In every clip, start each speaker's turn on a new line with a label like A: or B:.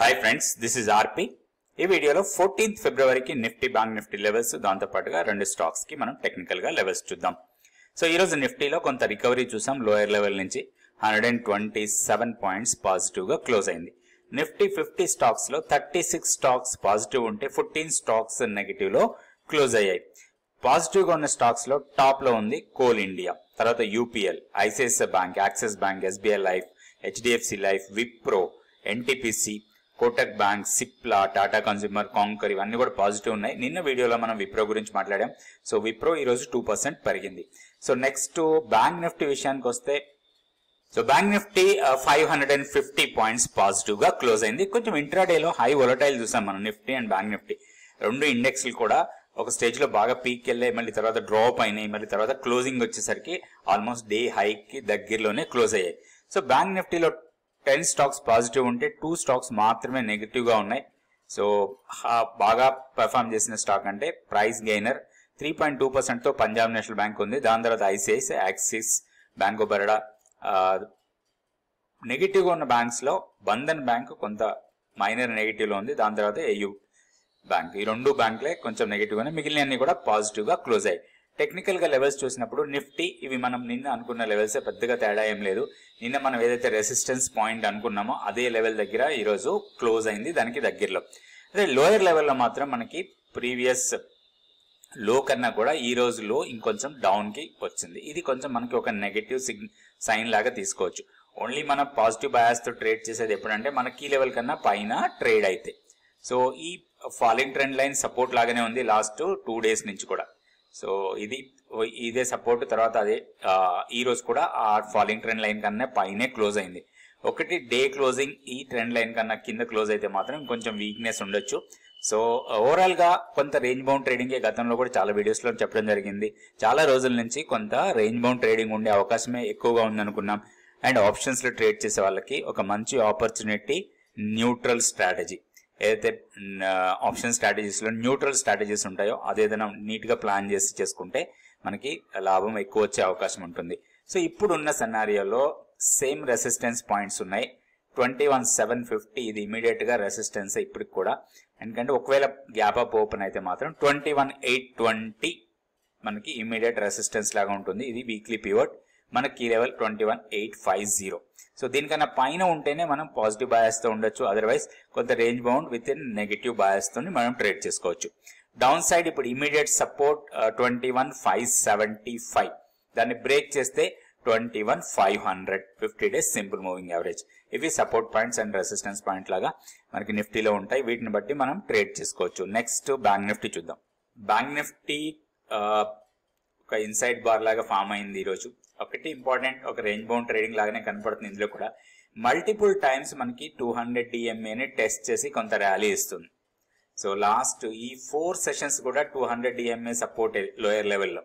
A: Hi friends, this is RP. ఈ వీడియోలో 14th ఫిబ్రవరికి నిఫ్టీ బ్యాంక్ నిఫ్టీ లెవెల్స్, దాంతో పాటుగా రెండు స్టాక్స్ కి మనం టెక్నికల్ గా లెవెల్స్ చూద్దాం. సో ఈ రోజు నిఫ్టీలో కొంత రికవరీ చూసాం. లోయర్ లెవెల్ నుంచి 127 పాయింట్స్ పాజిటివ్ గా క్లోజ్ అయింది. నిఫ్టీ 50 స్టాక్స్ లో 36 స్టాక్స్ పాజిటివ్ ఉంటే 14 స్టాక్స్ నెగటివ్ లో క్లోజ్ అయ్యాయి. పాజిటివ్ గా ఉన్న స్టాక్స్ లో టాప్ లో ఉంది కోల్ ఇండియా, తర్వాత UPL, ICICI bank, Axis bank, SBI life, HDFC life, Wipro, NTPC, Kotak bank, Cipla, Tata consumer, Concor, ఇవన్నీ కూడా పాజిటివ్ ఉన్నాయి. నిన్న వీడియోలో మనం విప్రో గురించి మాట్లాడాం. సో విప్రో ఈ రోజు 2% పెరిగింది. సో నెక్స్ట్ బ్యాంక్ నిఫ్టీ విషయానికి వస్తే, so bank Nifty 550 points positive గా క్లోజ్ అయింది. కొంచెం ఇంట్రాడేలో హై వొలటైల్ చూసాం మనం నిఫ్టీ అండ్ బ్యాంక్ నిఫ్టీ రెండు ఇండెక్స్లు కూడా ఒక స్టేజ్ లో బాగా పీక్ వెళ్ళాయి, మళ్ళీ తర్వాత డ్రాప్ అయినాయి, మళ్ళీ తర్వాత క్లోజింగ్ వచ్చేసరికి ఆల్మోస్ట్ డే హైక్ కి దగ్గరలోనే క్లోజ్ అయ్యాయి. సో బ్యాంక్ నిఫ్టీలో 10 స్టాక్స్ పాజిటివ్ ఉంటే 2 స్టాక్స్ మాత్రమే నెగిటివ్ గా ఉన్నాయి. సో బాగా పెర్ఫార్మ్ చేసిన స్టాక్ అంటే ప్రైస్ గెయినర్ 3.2% తో పంజాబ్ నేషనల్ బ్యాంక్ ఉంది. దాని తర్వాత ICICI, axis, bank of Baroda. Negative గా ఉన్న బ్యాంక్స్ లో బంధన్ బ్యాంక్ కొంత మైనర్ నెగిటివ్ లో ఉంది. దాని తర్వాత ఏయూ బ్యాంక్. ఈ రెండు బ్యాంకులే కొంచెం నెగిటివ్ గానే, మిగిలిన అన్ని కూడా పాజిటివ్ గా క్లోజ్ అయ్యాయి. టెక్నికల్ గా లెవెల్స్ చూసినప్పుడు నిఫ్టీ ఇవి మనం నిన్న అనుకున్న లెవెల్స్ పెద్దగా తేడా ఏం లేదు. నిన్న మనం ఏదైతే రెసిస్టెన్స్ పాయింట్ అనుకున్నామో అదే లెవెల్ దగ్గర ఈ రోజు క్లోజ్ అయింది, దానికి దగ్గరలో. అదే లోయర్ లెవెల్లో మాత్రం మనకి ప్రీవియస్ లో కన్నా కూడా ఈ రోజు లో ఇంకొంచెం డౌన్ కి వచ్చింది. ఇది కొంచెం మనకి ఒక నెగటివ్ సైన్ లాగా తీసుకోవచ్చు. ఓన్లీ మనం పాజిటివ్ బయాస్ తో ట్రేడ్ చేసేది ఎప్పుడంటే మన కీ లెవెల్ కన్నా పైన ట్రేడ్ అయితే. సో ఈ ఫాలింగ్ ట్రెండ్ లైన్ సపోర్ట్ లాగానే ఉంది లాస్ట్ 2 డేస్ నుంచి కూడా. సో ఇదే సపోర్ట్, తర్వాత అదే ఈ రోజు కూడా ఆ ఫాలింగ్ ట్రెండ్ లైన్ కన్నా పైనే క్లోజ్ అయింది. ఒకటి డే క్లోజింగ్ ఈ ట్రెండ్ లైన్ కన్నా కింద క్లోజ్ అయితే మాత్రం కొంచెం వీక్నెస్ ఉండొచ్చు. సో ఓవరాల్ గా కొంత రేంజ్ బౌండ్ ట్రేడింగ్ గతంలో కూడా చాలా వీడియోస్ లో చెప్పడం జరిగింది. చాలా రోజుల నుంచి కొంత రేంజ్ బౌండ్ ట్రేడింగ్ ఉండే అవకాశమే ఎక్కువగా ఉందనుకున్నాం. అండ్ ఆప్షన్స్ లో ట్రేడ్ చేసే వాళ్ళకి ఒక మంచి ఆపర్చునిటీ న్యూట్రల్ స్ట్రాటజీ. ఏదైతే ఆప్షన్ స్ట్రాటజీస్ లో న్యూట్రల్ స్ట్రాటజీస్ ఉంటాయో అదేదైనా నీట్ గా ప్లాన్ చేసి చేసుకుంటే మనకి లాభం ఎక్కువ వచ్చే అవకాశం ఉంటుంది. సో ఇప్పుడు ఉన్న సినారియోలో సేమ్ రెసిస్టెన్స్ పాయింట్స్ ఉన్నాయి. 21,750 ఇది ఇమీడియట్ గా రెసిస్టెన్స్ ఇప్పటికి కూడా. ఎందుకంటే ఒకవేళ గ్యాప్ అప్ ఓపెన్ అయితే మాత్రం 21,820 మనకి ఇమీడియట్ రెసిస్టెన్స్ లాగా ఉంటుంది. ఇది వీక్లీ పివట్. మన కీ లెవెల్ 21,850. సో దీనికన్నా పైన ఉంటేనే మనం పాజిటివ్ బయాస్ తో ఉండొచ్చు. అదర్వైజ్ కొంత range bound with in negative bias తో మనం ట్రేడ్ చేసుకోవచ్చు. డౌన్ సైడ్ ఇప్పుడు ఇమీడియట్ సపోర్ట్ 21,575. దాన్ని బ్రేక్ చేస్తే 21,500 50 డేస్ సింపుల్ మూవింగ్ యావరేజ్. ఇవి support points and resistance point లాగా మనకి నిఫ్టీలో ఉంటాయి. వీటిని బట్టి మనం ట్రేడ్ చేసుకోవచ్చు. నెక్స్ట్ బ్యాంక్ నిఫ్టీ చూద్దాం. బ్యాంక్ నిఫ్టీ ఒక ఇన్సైడ్ బార్ లాగా ఫామ్ అయింది ఈ రోజు. ఒకటి ఇంపార్టెంట్, ఒక రేంజ్ బౌండ్ ట్రేడింగ్ లాగానే కనపడుతుంది. ఇందులో కూడా మల్టిపుల్ టైమ్స్ మనకి 200 DMAని టెస్ట్ చేసి కొంత ర్యాలీ ఇస్తుంది. సో లాస్ట్ ఈ 4 సెషన్స్ కూడా 200 DMA సపోర్ట్ లోయర్ లెవెల్లో.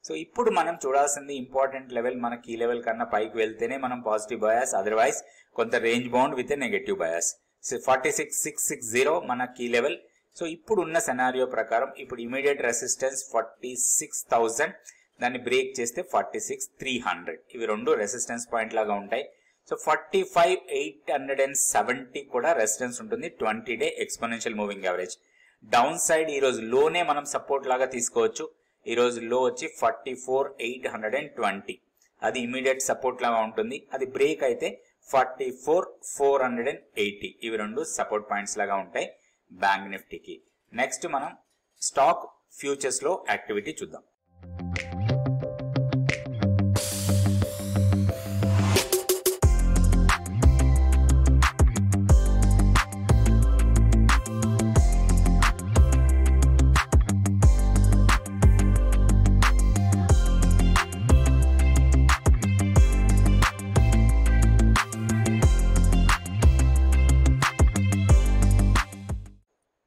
A: సో ఇప్పుడు మనం చూడాల్సింది ఇంపార్టెంట్ లెవెల్ మన కీ లెవెల్ కన్నా పైకి వెళ్తేనే మనం పాజిటివ్ బయాస్, అదర్వైజ్ కొంత range bound with negative bias. 46,660 మన కీ లెవెల్. సో ఇప్పుడు ఉన్న సినారియో ప్రకారం ఇప్పుడు ఇమీడియట్ రెసిస్టెన్స్ 46,000, దాన్ని బ్రేక్ చేస్తే 46,300. ఇవి రెండు రెసిస్టెన్స్ పాయింట్ లాగా ఉంటాయి. సో 45,870 కూడా రెసిస్టెన్స్ ఉంటుంది. 20 day exponential moving average. Down side ఈ రోజు లోనే మనం సపోర్ట్ లాగా తీసుకోవచ్చు. ఈ రోజు లో వచ్చి 44,820. అది ఇమీడియట్ సపోర్ట్ లాగా ఉంటుంది. అది బ్రేక్ అయితే 44,480. ఇవి రెండు సపోర్ట్ పాయింట్స్ లాగా ఉంటాయి బ్యాంక్ నిఫ్టీకి. నెక్స్ట్ మనం స్టాక్ ఫ్యూచర్స్ లో యాక్టివిటీ చూద్దాం.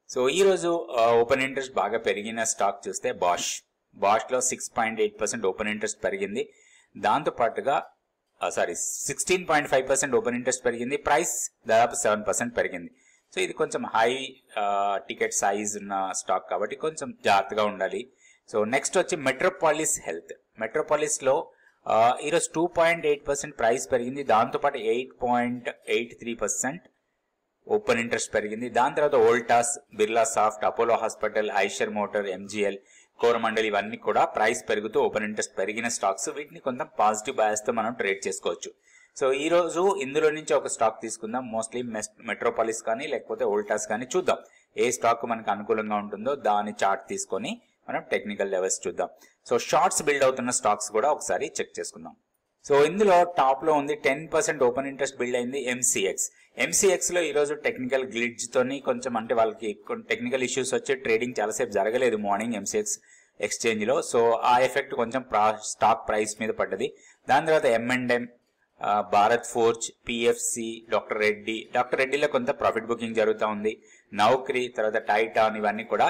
A: సో ఈ రోజు ఓపెన్ ఇంట్రెస్ట్ బాగా పెరిగిన స్టాక్ చూస్తే బాష్ లో 6.8% ఓపెన్ ఇంట్రెస్ట్ పెరిగింది. దాంతో పాటుగా 16.5% ఓపెన్ ఇంట్రెస్ట్ పెరిగింది. ప్రైస్ దాదాపు 7% పెరిగింది. సో ఇది కొంచెం హై టికెట్ సైజ్ ఉన్న స్టాక్ కాబట్టి కొంచెం జాగ్రత్తగా ఉండాలి. సో నెక్స్ట్ వచ్చి మెట్రోపాలిస్ హెల్త్. మెట్రోపాలిస్ లో ఈరోజు 2.8% ప్రైస్ పెరిగింది. దాంతో పాటు 8.83% ఓపెన్ ఇంట్రెస్ట్ పెరిగింది. దాని తర్వాత Voltas, Birla soft, Apollo hospital, Eicher motor, MGL, Coromandel ఇవన్నీ కూడా ప్రైస్ పెరుగుతూ ఓపెన్ ఇంట్రెస్ట్ పెరిగిన స్టాక్స్. వీటిని కొంచెం పాజిటివ్ బయాస్ తో మనం ట్రేడ్ చేసుకోవచ్చు. సో ఈ రోజు ఇందులో నుంచి ఒక స్టాక్ తీసుకుందాం. మోస్ట్లీ మెట్రోపాలిస్ కానీ లేకపోతే వోల్టాస్ కానీ చూద్దాం. ఏ స్టాక్ మనకు అనుకూలంగా ఉంటుందో దాని చార్ట్ తీసుకొని మనం టెక్నికల్ లెవెల్స్ చూద్దాం. సో షార్ట్స్ బిల్డ్ అవుతున్న స్టాక్స్ కూడా ఒకసారి చెక్ చేసుకుందాం. సో ఇందులో టాప్ లో ఉంది 10% ఓపెన్ ఇంట్రెస్ట్ బిల్డ్ అయింది ఎంసీఎక్స్ లో ఈ రోజు టెక్నికల్ గ్లిడ్జ్ తోని కొంచెం అంటే వాళ్ళకి టెక్నికల్ ఇష్యూస్ వచ్చి ట్రేడింగ్ చాలాసేపు జరగలేదు మార్నింగ్ ఎంసీఎక్స్ ఎక్స్చేంజ్ లో. సో ఆ ఎఫెక్ట్ కొంచెం స్టాక్ ప్రైస్ మీద పడ్డది. దాని తర్వాత M&M, Bharat Forge, PFC, doctor రెడ్డిలో కొంత ప్రాఫిట్ బుకింగ్ జరుగుతూ ఉంది. నౌకరీ, తర్వాత టైటాన్ ఇవన్నీ కూడా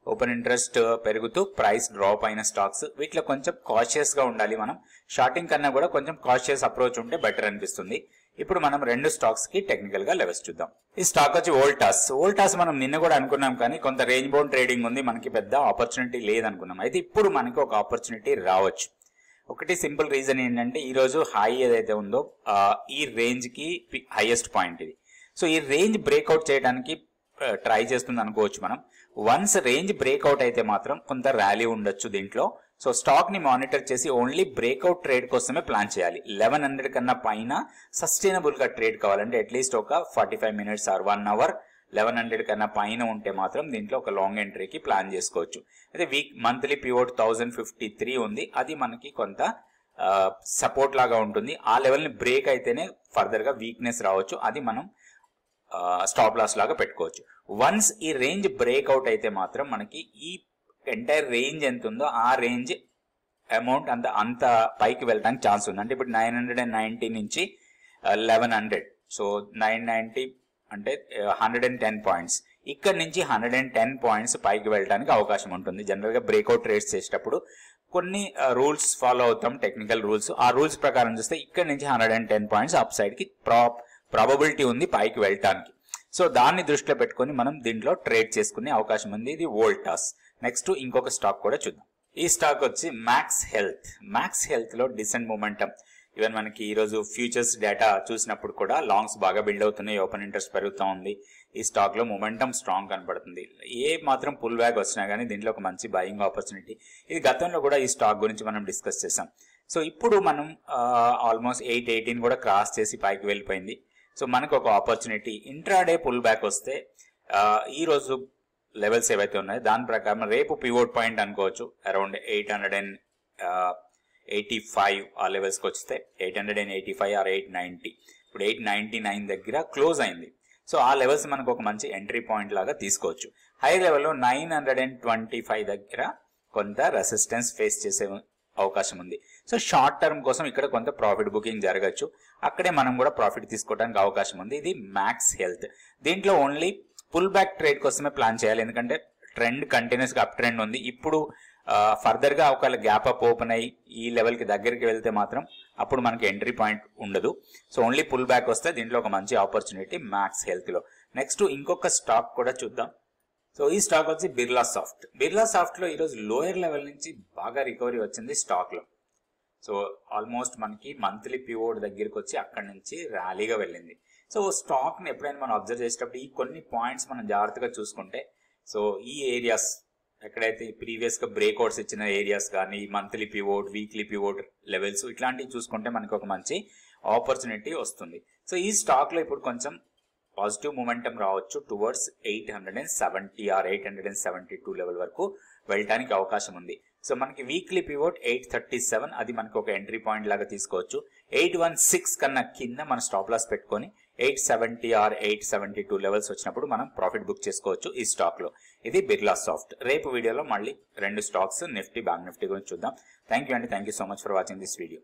A: ఓపెన్ ఇంట్రెస్ట్ పెరుగుతూ ప్రైస్ డ్రాప్ అయిన స్టాక్స్. వీటిలో కొంచెం కాషియస్ గా ఉండాలి. మనం షార్టింగ్ కన్నా కూడా కొంచెం కాషియస్ అప్రోచ్ ఉంటే బెటర్ అనిపిస్తుంది. ఇప్పుడు మనం రెండు స్టాక్స్ కి టెక్నికల్ గా లెవెల్స్ చూద్దాం. ఈ స్టాక్ వచ్చి వోల్టాస్ మనం నిన్న కూడా అనుకున్నాం, కానీ కొంత రేంజ్ బౌండ్ ట్రేడింగ్ ఉంది, మనకి పెద్ద ఆపర్చునిటీ లేదనుకున్నాం. అయితే ఇప్పుడు మనకి ఒక ఆపర్చునిటీ రావచ్చు. ఒకటి సింపుల్ రీజన్ ఏంటంటే ఈ రోజు హై ఏదైతే ఉందో ఈ రేంజ్ కి హైయెస్ట్ పాయింట్ ఇది. సో ఈ రేంజ్ బ్రేక్అవుట్ చేయడానికి ట్రై చేస్తుంది అనుకోవచ్చు మనం. వన్స్ రేంజ్ బ్రేక్అవుట్ అయితే మాత్రం కొంత ర్యాలీ ఉండొచ్చు దీంట్లో. సో స్టాక్ ని మానిటర్ చేసి ఓన్లీ బ్రేక్అవుట్ ట్రేడ్ కోసమే ప్లాన్ చేయాలి. 1100 కన్నా పైన సస్టైనబుల్ గా ట్రేడ్ కావాలంటే అట్లీస్ట్ ఒక 45 మినిట్స్ ఆర్ 1 అవర్ 1100 కన్నా పైన ఉంటే మాత్రం దీంట్లో ఒక లాంగ్ ఎంట్రీకి ప్లాన్ చేసుకోవచ్చు. అయితే మంత్లీ పివోట్ 1053 ఉంది. అది మనకి కొంత సపోర్ట్ లాగా ఉంటుంది. ఆ లెవెల్ ని బ్రేక్ అయితేనే ఫర్దర్ గా వీక్నెస్ రావచ్చు. అది మనం స్టాప్ లాస్ లాగా పెట్టుకోవచ్చు. వన్స్ ఈ రేంజ్ బ్రేక్అవుట్ అయితే మాత్రం మనకి ఈ ఎంటైర్ రేంజ్ ఎంత ఉందో ఆ రేంజ్ అమౌంట్ అంత పైకి వెళ్ళడానికి ఛాన్స్ ఉంది. అంటే ఇప్పుడు 990 నుంచి 1100, సో 990 అంటే 110 పాయింట్స్. ఇక్కడ నుంచి 110 పాయింట్స్ పైకి వెళ్ళడానికి అవకాశం ఉంటుంది. జనరల్ గా బ్రేక్అవుట్ ట్రేడ్స్ చేసేటప్పుడు కొన్ని రూల్స్ ఫాలో అవుతాం, టెక్నికల్ రూల్స్. ఆ రూల్స్ ప్రకారం చూస్తే ఇక్కడ నుంచి 110 పాయింట్స్ అప్ సైడ్ కి ప్రాబబిలిటీ ఉంది పైకి వెళ్ళటానికి. సో దాన్ని దృష్టిలో పెట్టుకుని మనం దీంట్లో ట్రేడ్ చేసుకునే అవకాశం ఉంది. ఇది వోల్టాస్. నెక్స్ట్ ఇంకొక స్టాక్ కూడా చూద్దాం. ఈ స్టాక్ వచ్చి మ్యాక్స్ హెల్త్ లో డిసెంట్ మొమెంటమ్. ఈవెన్ మనకి ఈ రోజు ఫ్యూచర్స్ డేటా చూసినప్పుడు కూడా లాంగ్స్ బాగా బిల్డ్ అవుతున్నాయి, ఓపెన్ ఇంట్రెస్ట్ పెరుగుతూ ఉంది. ఈ స్టాక్ లో మొమెంటమ్ స్ట్రాంగ్ కనపడుతుంది. ఏ మాత్రం పుల్ బ్యాక్ వచ్చినా గానీ దీంట్లో ఒక మంచి బయింగ్ ఆపర్చునిటీ. ఇది గతంలో కూడా ఈ స్టాక్ గురించి మనం డిస్కస్ చేసాం. సో ఇప్పుడు మనం ఆల్మోస్ట్ 818 కూడా క్రాస్ చేసి పైకి వెళ్ళిపోయింది. సో మనకు ఒక ఆపర్చునిటీ ఇంట్రాడే పుల్ బ్యాక్ వస్తే ఈ రోజు లెవెల్స్ ఏవైతే ఉన్నాయో దాని ప్రకారం రేపు పివోట్ పాయింట్ అనుకోవచ్చు. అరౌండ్ 885 ఆ లెవెల్స్ కి వస్తే 885 ఆర్ 890. ఇప్పుడు 899 దగ్గర క్లోజ్ అయింది. సో ఆ లెవెల్స్ మనకు ఒక మంచి ఎంట్రీ పాయింట్ లాగా తీసుకోవచ్చు. హై లెవెల్లో 925 దగ్గర కొంత రెసిస్టెన్స్ ఫేస్ చేసే అవకాశం ఉంది. సో షార్ట్ టర్మ్ కోసం ఇక్కడ కొంత ప్రాఫిట్ బుకింగ్ జరగచ్చు. అక్కడే మనం కూడా ప్రాఫిట్ తీసుకోవడానికి అవకాశం ఉంది. ఇది మ్యాక్స్ హెల్త్. దీంట్లో ఓన్లీ పుల్ బ్యాక్ ట్రేడ్ కోసమే ప్లాన్ చేయాలి. ఎందుకంటే ట్రెండ్ కంటిన్యూస్ గా అప్ ట్రెండ్ ఉంది. ఇప్పుడు ఫర్దర్ గా ఒకవేళ గ్యాప్ అప్ ఓపెన్ అయ్యి ఈ లెవెల్ కి దగ్గరికి వెళ్తే మాత్రం అప్పుడు మనకి ఎంట్రీ పాయింట్ ఉండదు. సో ఓన్లీ పుల్ బ్యాక్ వస్తే దీంట్లో ఒక మంచి ఆపర్చునిటీ మ్యాక్స్ హెల్త్ లో. నెక్స్ట్ ఇంకొక స్టాక్ కూడా చూద్దాం. సో ఈ స్టాక్ వచ్చి బిర్లా సాఫ్ట్ లో ఈరోజు లోయర్ లెవెల్ నుంచి బాగా రికవరీ వచ్చింది స్టాక్ లో. సో ఆల్మోస్ట్ మనకి మంత్లీ పివోట్ దగ్గరికి వచ్చి అక్కడి నుంచి ర్యాలీగా వెళ్ళింది. సో స్టాక్ ని ఎప్పుడైనా మనం అబ్జర్వ్ చేసేటప్పుడు ఈ కొన్ని పాయింట్స్ మనం జాగ్రత్తగా చూసుకుంటే, సో ఈ ఏరియాస్ ఎక్కడైతే ప్రీవియస్ గా బ్రేక్అవుట్స్ ఇచ్చిన ఏరియాస్ కానీ monthly pivot, weekly pivot levels ఇట్లాంటివి చూసుకుంటే మనకి ఒక మంచి ఆపర్చునిటీ వస్తుంది. సో ఈ స్టాక్ లో ఇప్పుడు కొంచెం పాజిటివ్ మొమెంటం రావచ్చు టువర్డ్స్ 870 ఆర్ 872 లెవెల్ వరకు వెళ్ళడానికి అవకాశం ఉంది. సో మనకి వీక్లీ పివోట్ 837, అది మనకి ఒక ఎంట్రీ పాయింట్ లాగా తీసుకోవచ్చు. 816 కన్నా కింద మన స్టాప్ లాస్ పెట్టుకొని 870 ఆర్ 872 లెవెల్స్ వచ్చినప్పుడు మనం ప్రాఫిట్ బుక్ చేసుకోవచ్చు ఈ స్టాక్ లో. ఇది బిర్లా సాఫ్ట్. రేపు వీడియోలో మళ్ళీ రెండు స్టాక్స్ నిఫ్టీ, బ్యాంక్ నిఫ్టీ గురించి చూద్దాం. Thank you so much for watching this video.